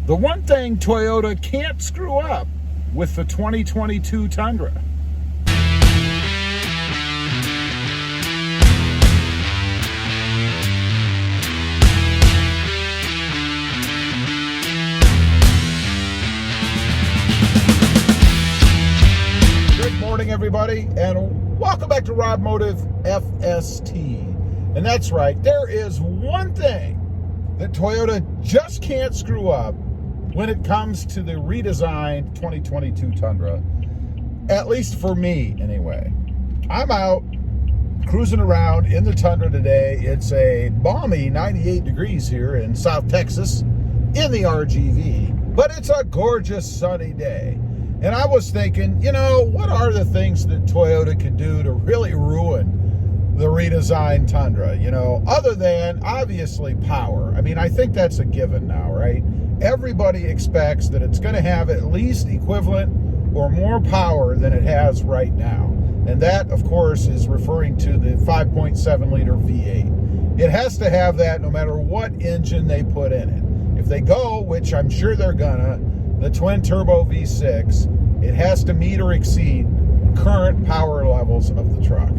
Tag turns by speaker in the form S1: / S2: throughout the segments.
S1: The one thing Toyota can't screw up with the 2022 Tundra. Good morning, everybody, and welcome back to Rob Motive FST. And that's right, there is one thing that Toyota just can't screw up when it comes to the redesigned 2022 Tundra, at least for me anyway. I'm out cruising around in the Tundra today. It's a balmy 98 degrees here in South Texas in the RGV, but it's a gorgeous sunny day. And I was thinking, you know, what are the things that Toyota could do to really ruin the redesigned Tundra, you know, other than obviously power? I mean, I think that's a given now, right? Everybody expects that it's going to have at least equivalent or more power than it has right now. And that, of course, is referring to the 5.7 liter V8. It has to have that no matter what engine they put in it. If they go, which I'm sure they're gonna, the twin turbo V6, it has to meet or exceed current power levels of the truck.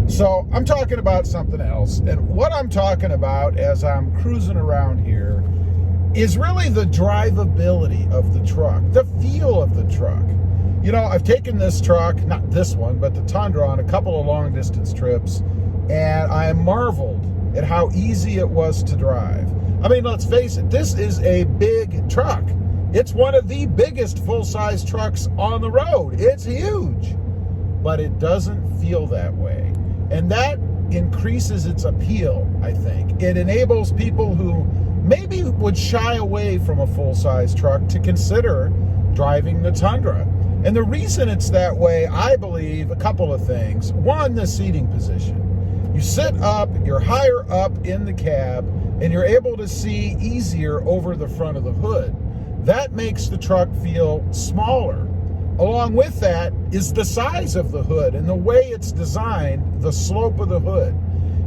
S1: So I'm talking about something else. And what I'm talking about as I'm cruising around here is really the drivability of the truck, the feel of the truck. You know, I've taken this truck, not this one, but the Tundra, on a couple of long distance trips, and I am marveled at how easy it was to drive. I mean, let's face it, this is a big truck. It's one of the biggest full-size trucks on the road. It's huge, but it doesn't feel that way. And that increases its appeal, I think. It enables people who maybe would shy away from a full-size truck to consider driving the Tundra. And the reason it's that way, I believe, a couple of things. One, the seating position. You sit up, you're higher up in the cab, and you're able to see easier over the front of the hood. That makes the truck feel smaller. Along with that is the size of the hood and the way it's designed, the slope of the hood.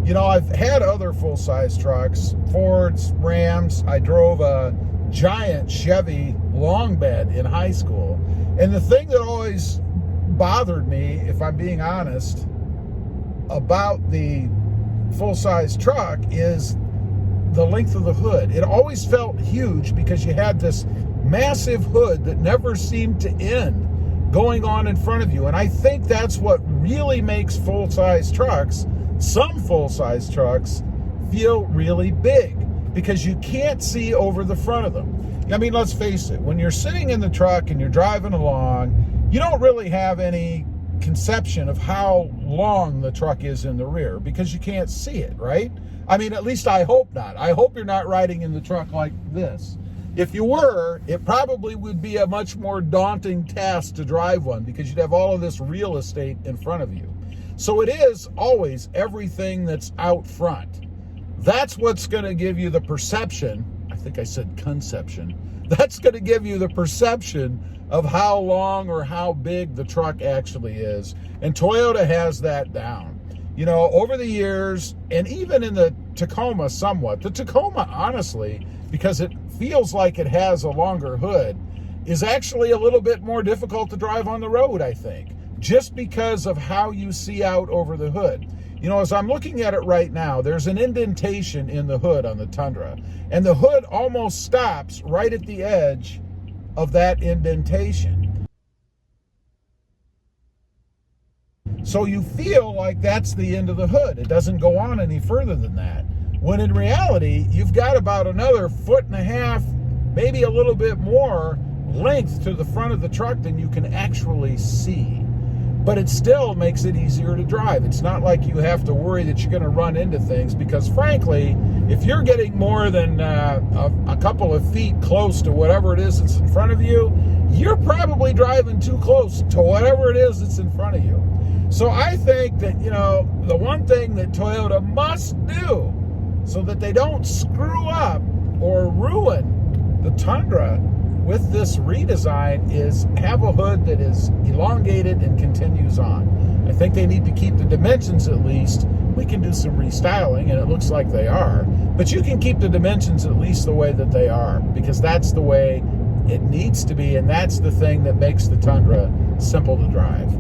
S1: You know, I've had other full-size trucks, Fords, Rams. I drove a giant Chevy long bed in high school. And the thing that always bothered me, if I'm being honest, about the full-size truck is the length of the hood. It always felt huge because you had this massive hood that never seemed to end going on in front of you. And I think that's what really makes full-size trucks, some full-size trucks, feel really big, because you can't see over the front of them. I mean, let's face it, when you're sitting in the truck and you're driving along, you don't really have any conception of how long the truck is in the rear because you can't see it, right? I mean, at least I hope not. I hope you're not riding in the truck like this. If you were, it probably would be a much more daunting task to drive one because you'd have all of this real estate in front of you. So it is always everything that's out front. That's what's going to give you the perception, I think I said conception, that's going to give you the perception of how long or how big the truck actually is. And Toyota has that down. You know, over the years, and even in the Tacoma somewhat, the Tacoma, honestly, because it feels like it has a longer hood, is actually a little bit more difficult to drive on the road, I think, just because of how you see out over the hood. You know, as I'm looking at it right now, there's an indentation in the hood on the Tundra, and the hood almost stops right at the edge of that indentation. So you feel like that's the end of the hood. It doesn't go on any further than that. When in reality, you've got about another 1.5 feet, maybe a little bit more length to the front of the truck than you can actually see. But it still makes it easier to drive. It's not like you have to worry that you're going to run into things because, frankly, if you're getting more than a couple of feet close to whatever it is that's in front of you, you're probably driving too close to whatever it is that's in front of you. So I think that, you know, the one thing that Toyota must do so that they don't screw up or ruin the Tundra with this redesign is have a hood that is elongated and continues on. I think they need to keep the dimensions at least. We can do some restyling, and it looks like they are, but you can keep the dimensions at least the way that they are, because that's the way it needs to be, and that's the thing that makes the Tundra simple to drive.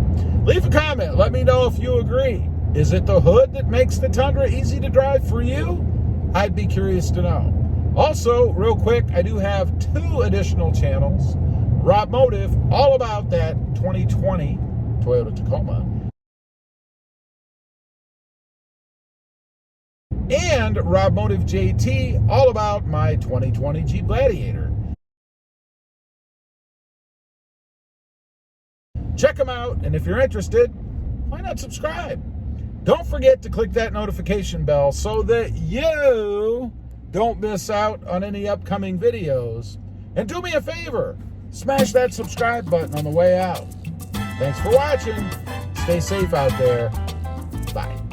S1: Leave a comment. Let me know if you agree. Is it the hood that makes the Tundra easy to drive for you? I'd be curious to know. Also, real quick, I do have 2 additional channels. Rob Motive, all about that 2020 Toyota Tacoma. And Rob Motive JT, all about my 2020 Jeep Gladiator. Check them out, and if you're interested, why not subscribe? Don't forget to click that notification bell so that you don't miss out on any upcoming videos. And do me a favor, smash that subscribe button on the way out. Thanks for watching. Stay safe out there. Bye.